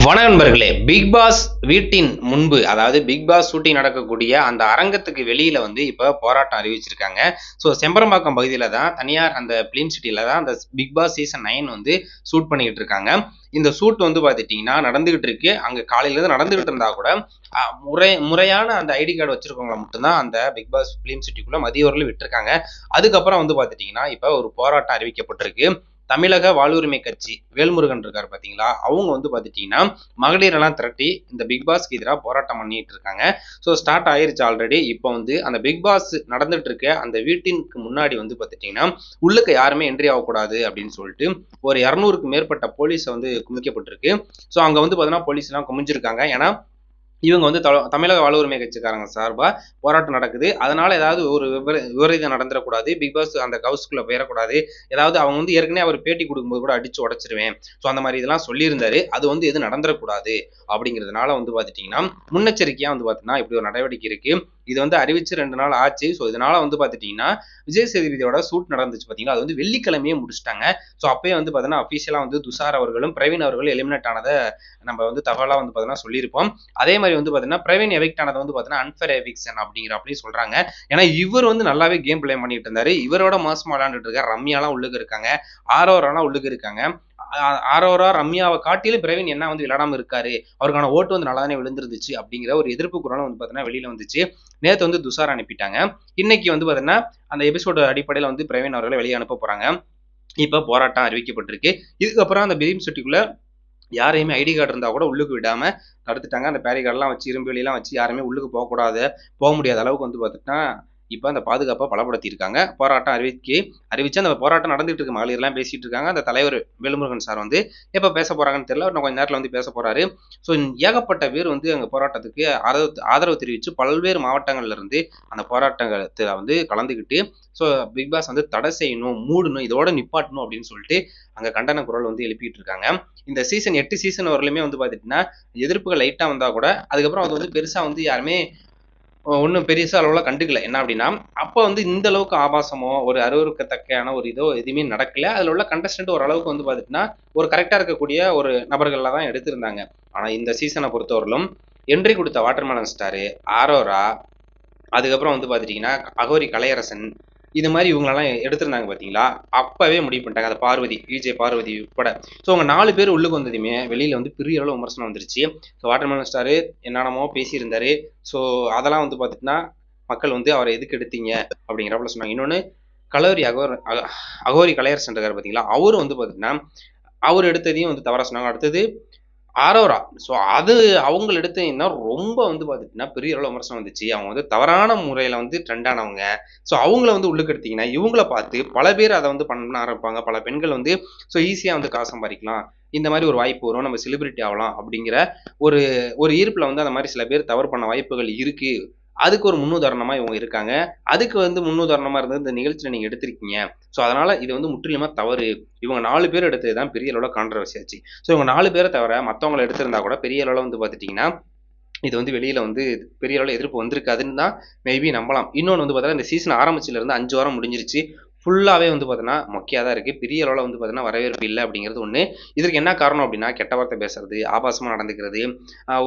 வணக்கம் நண்பர்களே. Big pass வீட்டின் முன்பு, அதாவது பிக் பாஸ் ஷூட்டிங் நடக்கக்கூடிய அந்த அரங்கத்துக்கு வெளியில வந்து இப்ப போராட்டம் அறிவிச்சிருக்காங்க. செம்பரம்பாக்கம் பகுதியில தான் தனியார் அந்த பிலிம் சிட்டில தான் அந்த பிக் பாஸ் சீசன் 9 வந்து ஷூட் பண்ணிக்கிட்டு இருக்காங்க. இந்த ஷூட் வந்து பார்த்துட்டீங்கன்னா நடந்துகிட்டு இருக்கு. அங்க காலையில இருந்து நடந்துகிட்டு இருந்தா கூட முறையான அந்த ஐடி கார்டு வச்சிருக்கவங்கள மட்டும்தான் அந்த பிக் பாஸ் பிலிம் சிட்டிக்குள்ள மதிய வரையிலும் விட்டுருக்காங்க. அதுக்கப்புறம் வந்து பார்த்துட்டீங்கன்னா இப்ப ஒரு போராட்டம் அறிவிக்கப்பட்டிருக்கு. தமிழக வாழ்வுரிமை கட்சி வேல்முருகன் இருக்காரு பாத்தீங்களா, அவங்க வந்து பாத்துட்டீங்கன்னா மகளிர் எல்லாம் திரட்டி இந்த பிக் பாஸ்க்கு எதிராக போராட்டம் பண்ணிட்டு இருக்காங்க. ஸ்டார்ட் ஆயிருச்சு ஆல்ரெடி. இப்போ வந்து அந்த பிக் பாஸ் நடந்துட்டு இருக்க அந்த வீட்டிற்கு முன்னாடி வந்து பாத்துட்டீங்கன்னா உள்ளுக்கு யாருமே என்ட்ரி ஆகக்கூடாது அப்படின்னு சொல்லிட்டு ஒரு 200க்கு மேற்பட்ட போலீஸ் வந்து குமிக்கப்பட்டிருக்கு. அங்க வந்து பாத்தீங்கன்னா போலீஸ் எல்லாம் குமிஞ்சிருக்காங்க. ஏன்னா இவங்க வந்து தமிழக வாழ்வுரிமை கட்சிக்காரங்க சார்பா போராட்டம் நடக்குது. அதனால ஏதாவது ஒரு விபரீதம் நடந்துடக்கூடாது. பிக் பாஸ் அந்த ஹவுஸ்க்குள்ள போயிடக்கூடாது. ஏதாவது அவங்க வந்து ஏற்கனவே அவர் பேட்டி கொடுக்கும்போது கூட அடிச்சு உடைச்சிருவேன். அந்த மாதிரி இதெல்லாம் சொல்லியிருந்தாரு. அது வந்து எதுவும் நடந்துடக்கூடாது அப்படிங்கிறதுனால வந்து பார்த்துட்டீங்கன்னா முன்னெச்சரிக்கையா வந்து பார்த்தீங்கன்னா இப்படி ஒரு நடவடிக்கை இருக்கு. இது வந்து அறிவிச்சு 2 நாள் ஆச்சு. இதனால வந்து பார்த்துட்டீங்கன்னா விஜய் சேதுபதியோட ஷூட் நடந்துச்சு பார்த்தீங்களா, அது வந்து வெள்ளிக்கிழமையே முடிச்சிட்டாங்க. அப்பயே வந்து பார்த்தீங்கன்னா அஃபீஷியலா வந்து துஷார் அவர்களும் பிரவீன் அவர்களும் எலிமினேட் ஆனதை நம்ம வந்து தகவலா வந்து பார்த்தீங்கன்னா சொல்லியிருப்போம். அதே மாதிரி வந்து பார்த்தீங்கன்னா பிரவீன் எவிக்ட் ஆனதை வந்து பார்த்தீங்கன்னா அன்ஃபேர் எவிக்ஷன் அப்படிங்கிற அப்படி சொல்றாங்க. ஏன்னா இவர் வந்து நல்லாவே கேம் பிளே பண்ணிட்டு இருந்தாரு. இவரோட மோசமா விளையாண்டுட்டு இருக்காரு. ரம்யாலாம் உள்ளுக்கு இருக்காங்க. ஆரோராலாம் உள்ளுக்கு இருக்காங்க. ஆரோரா ரம்யாவை காட்டிலும் பிரவீன் என்ன வந்து விளையாடாம இருக்காரு, அவருக்கான ஓட்டு வந்து நல்லா தானே விழுந்துருந்துச்சு அப்படிங்கிற ஒரு எதிர்ப்பு குரலும் வந்து பார்த்தீங்கன்னா வெளியில வந்துச்சு. நேற்று வந்து துஷார் அனுப்பிட்டாங்க. இன்னைக்கு வந்து பார்த்தீங்கன்னா அந்த எபிசோடு அடிப்படையில் வந்து பிரவீன் அவர்களை வெளியே அனுப்ப போறாங்க. இப்ப போராட்டம் அறிவிக்கப்பட்டிருக்கு. இதுக்கப்புறம் அந்த பிலிம் சிட்டிக்குள்ள யாரையுமே ஐடி கார்டு இருந்தா கூட உள்ளுக்கு விடாம தடுத்துட்டாங்க. அந்த பேரி கார்டெல்லாம் வச்சு இரும்பு வெளியெல்லாம் வச்சு யாருமே உள்ளுக்கு போக முடியாத அளவுக்கு வந்து பார்த்துட்டா இப்ப அந்த பாதுகாப்பை பலப்படுத்தியிருக்காங்க. போராட்டம் அறிவிச்சு அந்த போராட்டம் நடந்துட்டு இருக்கு. மகளிர்லாம் பேசிட்டு இருக்காங்க. அந்த தலைவர் வேல்முருகன் சார் வந்து எப்ப பேச போறாங்கன்னு தெரியல. இன்னும் கொஞ்ச நேரத்துல வந்து பேச போறாரு. ஏகப்பட்ட பேர் வந்து அங்க போராட்டத்துக்கு ஆதரவு தெரிவிச்சு பல்வேறு மாவட்டங்கள்ல இருந்து அந்த போராட்டத்துல வந்து கலந்துக்கிட்டு பிக் பாஸ் வந்து தடை செய்யணும், மூடணும், இதோட நிப்பாட்டணும் அப்படின்னு சொல்லிட்டு அங்க கண்டன குரல் வந்து எழுப்பிட்டு இருக்காங்க. இந்த சீசன் 8 சீசன் வரலுமே வந்து பாத்தீங்கன்னா எதிர்ப்புகள் லைட்டா வந்தா கூட அதுக்கப்புறம் அது வந்து பெருசா வந்து யாருமே ஒன்றும் பெருசா அளவுல கண்டுக்கல. என்ன அப்படின்னா அப்ப வந்து இந்த அளவுக்கு ஆபாசமோ ஒரு அருவருக்கத்தக்கையான ஒரு இதோ எதுவுமே நடக்கல. அதுல உள்ள கண்டஸ்டன்ட் ஓரளவுக்கு வந்து பாத்தீங்கன்னா ஒரு கரெக்டா இருக்கக்கூடிய ஒரு நபர்கள்ல தான் எடுத்திருந்தாங்க. ஆனா இந்த சீசனை பொறுத்தவரையிலும் என்ட்ரி கொடுத்த வாட்டர்மெலன் ஸ்டாரு, ஆரோரா, அதுக்கப்புறம் வந்து பாத்துட்டீங்கன்னா அகோரி கலையரசன், இது மாதிரி இவங்களெல்லாம் எடுத்திருந்தாங்க பார்த்தீங்களா, அப்பவே முடிவு பண்ணிட்டாங்க. அந்த பார்வதி, விஜய் பார்வதி உட்பட. அவங்க 4 பேர் உள்ளுக்கு வந்ததுமே வெளியில வந்து பெரிய அளவு விமர்சனம் வந்துருச்சு. வாட்டர்மெலன் ஸ்டாரு என்னென்னமோ பேசியிருந்தாரு. அதெல்லாம் வந்து பார்த்துட்டுனா மக்கள் வந்து அவரை எதுக்கு எடுத்தீங்க அப்படிங்கிறப்பல சொன்னாங்க. இன்னொன்று கலோரி அகோரி கலையரசன் இருக்காரு பார்த்தீங்களா, அவரும் வந்து பார்த்தீங்கன்னா அவர் எடுத்ததையும் வந்து தவறா சொன்னாங்க. அடுத்தது ஆரோரா. அது அவங்க எடுத்தீங்கன்னா ரொம்ப வந்து பார்த்துட்டீங்கன்னா பெரிய அளவு விமர்சனம் வந்துச்சு. அவங்க வந்து தவறான முறையில வந்து ட்ரெண்ட் ஆனவங்க. அவங்கள வந்து உள்ளுக்கு எடுத்தீங்கன்னா இவங்கள பார்த்து பல பேர் அதை வந்து பண்ண ஆரம்பிப்பாங்க. பல பெண்கள் வந்து ஈஸியா வந்து காசு சம்பாதிக்கலாம். இந்த மாதிரி ஒரு வாய்ப்பு வரும். நம்ம செலிபிரிட்டி ஆகலாம் அப்படிங்கிற ஒரு ஒரு ஈர்ப்புல வந்து அந்த மாதிரி சில பேர் தவறு பண்ண வாய்ப்புகள் இருக்கு. அதுக்கு ஒரு முன்னுதாரணமா இவங்க இருக்காங்க. அதுக்கு வந்து முன்னுதாரணமா இருந்தது இந்த நிகழ்ச்சியில நீங்க எடுத்திருக்கீங்க. அதனால இது வந்து முற்றிலுமா தவறு. இவங்க 4 பேர் எடுத்தது தான் பெரிய அளவுல கான்ட்ரோவர்சி ஆச்சு. இவங்க 4 பேரை தவிர மத்தவங்கள எடுத்திருந்தா கூட பெரிய அளவுல வந்து பார்த்துட்டீங்கன்னா இது வந்து வெளியில வந்து பெரிய அளவுல எதிர்ப்பு வந்திருக்காதுன்னு தான் மேபி நம்பலாம். இன்னொன்று வந்து பார்த்தீங்கன்னா இந்த சீசன் ஆரம்பிச்சதுல இருந்து 5 வாரம் முடிஞ்சிருச்சு. ஃபுல்லாவே வந்து பார்த்தீங்கன்னா மொக்கையா தான் இருக்கு. பெரிய அளவுல வந்து பார்த்தீங்கன்னா வரவேற்பு இல்ல அப்படிங்கிறது ஒண்ணு. இதற்கு என்ன காரணம் அப்படின்னா கெட்ட வார்த்தை பேசுறது, ஆபாசமா நடந்துக்கிறது,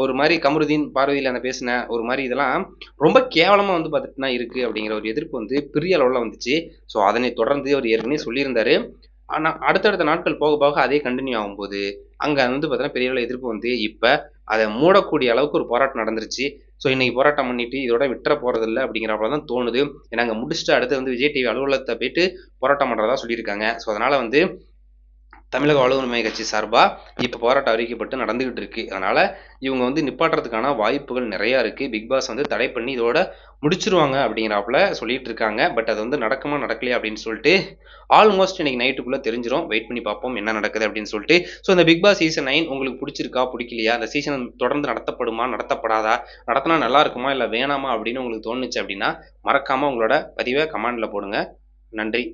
ஒரு மாதிரி கமருதீன் பார்வதியில அந்த பேசின ஒரு மாதிரி இதெல்லாம் ரொம்ப கேவலமா வந்து பார்த்துட்டுனா இருக்கு அப்படிங்கிற ஒரு எதிர்ப்பு வந்து பெரிய அளவுல வந்துச்சு. அதனை தொடர்ந்து அவர் ஏற்கனவே சொல்லியிருந்தாரு. ஆனா அடுத்தடுத்த நாட்கள் போக போக அதே கண்டினியூ ஆகும்போது அங்க வந்து பார்த்தீங்கன்னா பெரிய அளவு எதிர்ப்பு வந்து இப்ப அதை மூடக்கூடிய அளவுக்கு ஒரு போராட்டம் நடந்துருச்சு. இன்னைக்கு போராட்டம் பண்ணிட்டு இதோட விட்டுற போறதில்ல அப்படிங்கிறப்ப தான் தோணுது. ஏன்னா அங்க முடிச்சுட்டு அடுத்து வந்து விஜய் டிவி அலுவலகத்தை போயிட்டு போராட்டம் பண்றதா சொல்லியிருக்காங்க. அதனால வந்து தமிழக வாழ்வுரிமை கட்சி சார்பா இப்ப போராட்டம் அறிவிக்கப்பட்டு நடந்துகிட்டு இருக்கு. அதனால இவங்க வந்து நிப்பாட்டுறதுக்கான வாய்ப்புகள் நிறைய இருக்கு. பிக் பாஸ் வந்து தடை பண்ணி இதோட முடிச்சிருவாங்க அப்படிங்கிறாப்புல சொல்லிட்டு இருக்காங்க. பட் அது வந்து நடக்குமா நடக்கலையா அப்படின்னு சொல்லிட்டு ஆல்மோஸ்ட் இன்னைக்கு நைட்டுக்குள்ள தெரிஞ்சிரும். வெயிட் பண்ணி பார்ப்போம் என்ன நடக்குது அப்படின்னு சொல்லிட்டு. இந்த பிக் பாஸ் சீசன் 9 உங்களுக்கு பிடிச்சிருக்கா பிடிக்கலையா, அந்த சீசன் தொடர்ந்து நடத்தப்படுமா நடத்தப்படாதா, நடத்தினா நல்லா இருக்குமா இல்ல வேணாமா அப்படின்னு உங்களுக்கு தோணுச்சு அப்படின்னா மறக்காம உங்களோட பதிவை கமெண்ட்ல போடுங்க. நன்றி.